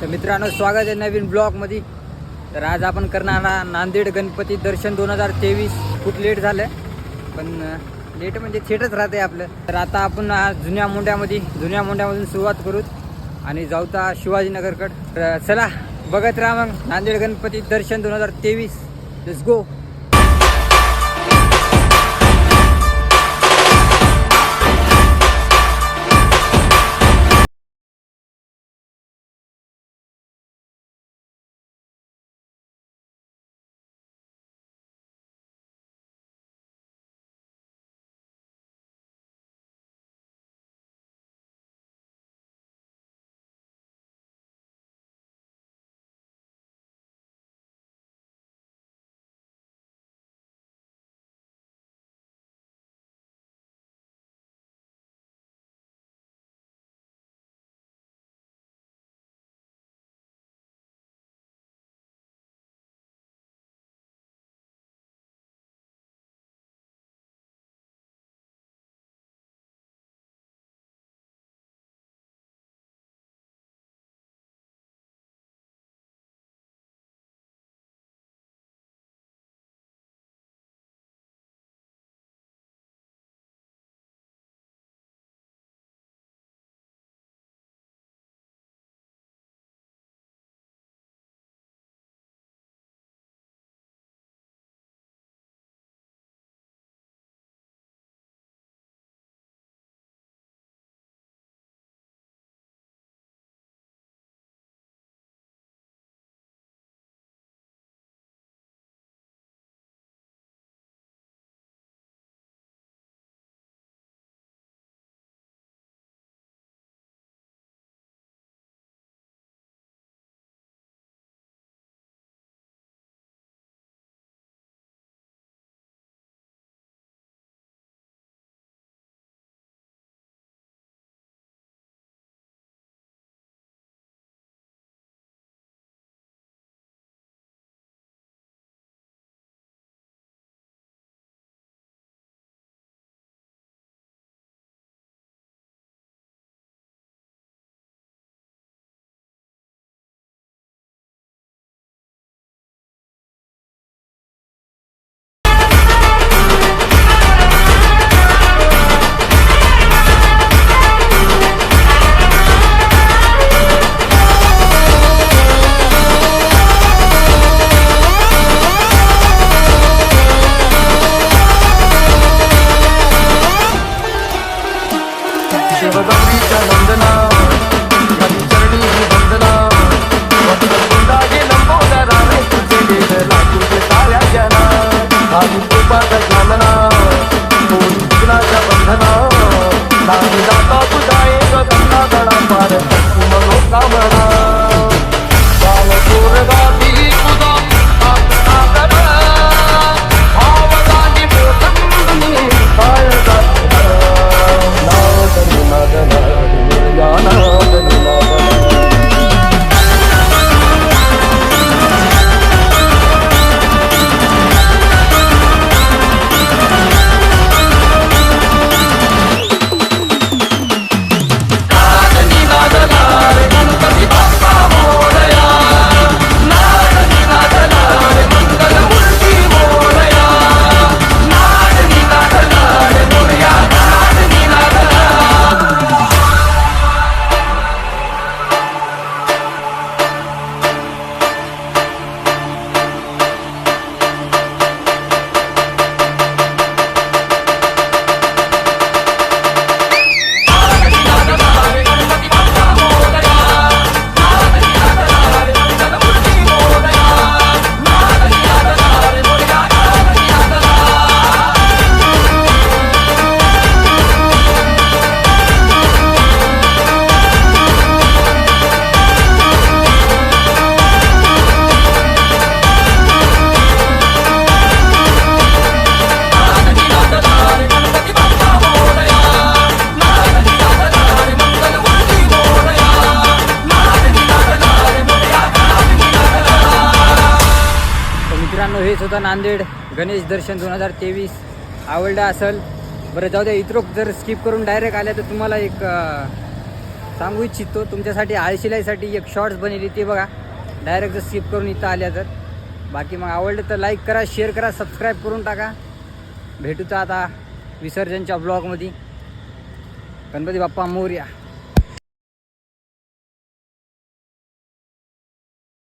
तर मित्रांनो, स्वागत आहे नवीन ब्लॉगमध्ये. तर आज आपण करणार नांदेड गणपती दर्शन 2023. खूप लेट झालं पण लेट म्हणजे थेटच राहते आपलं. तर आता आपण जुन्या मोंड्यामधून सुरुवात करू आणि जाऊता शिवाजीनगरकडं. तर चला बघत राहा मग नांदेड गणपती दर्शन 2023. Let's go. शिवगौरीच्या वंदना चरणी वंदना वंदे लंबोदराने तुझे लिहिला तुझे साऱ्या जना आणि कृपाचा जानना पूजनाच्या बंधना नाही जाता तुझा एक गंगा गळा पार मनोकामना काल गोरगाती तुझा आत्मा कर भावगानी मोठंनी काय हेच होतं नांदेड गणेश दर्शन 2023. आवडलं असेल बरं, जाऊ द्या. इथं जर स्किप करून डायरेक्ट आल्या तर तुम्हाला एक सांगू इच्छितो तुमच्यासाठी आळशिलाईसाठी एक शॉर्ट्स बनवली ते बघा, डायरेक्ट जर स्किप करून इथं आल्या तर. बाकी मग आवडलं तर लाईक करा, शेअर करा, सबस्क्राईब करून टाका. भेटूचं आता विसर्जनच्या ब्लॉगमध्ये. गणपती बाप्पा मोरया.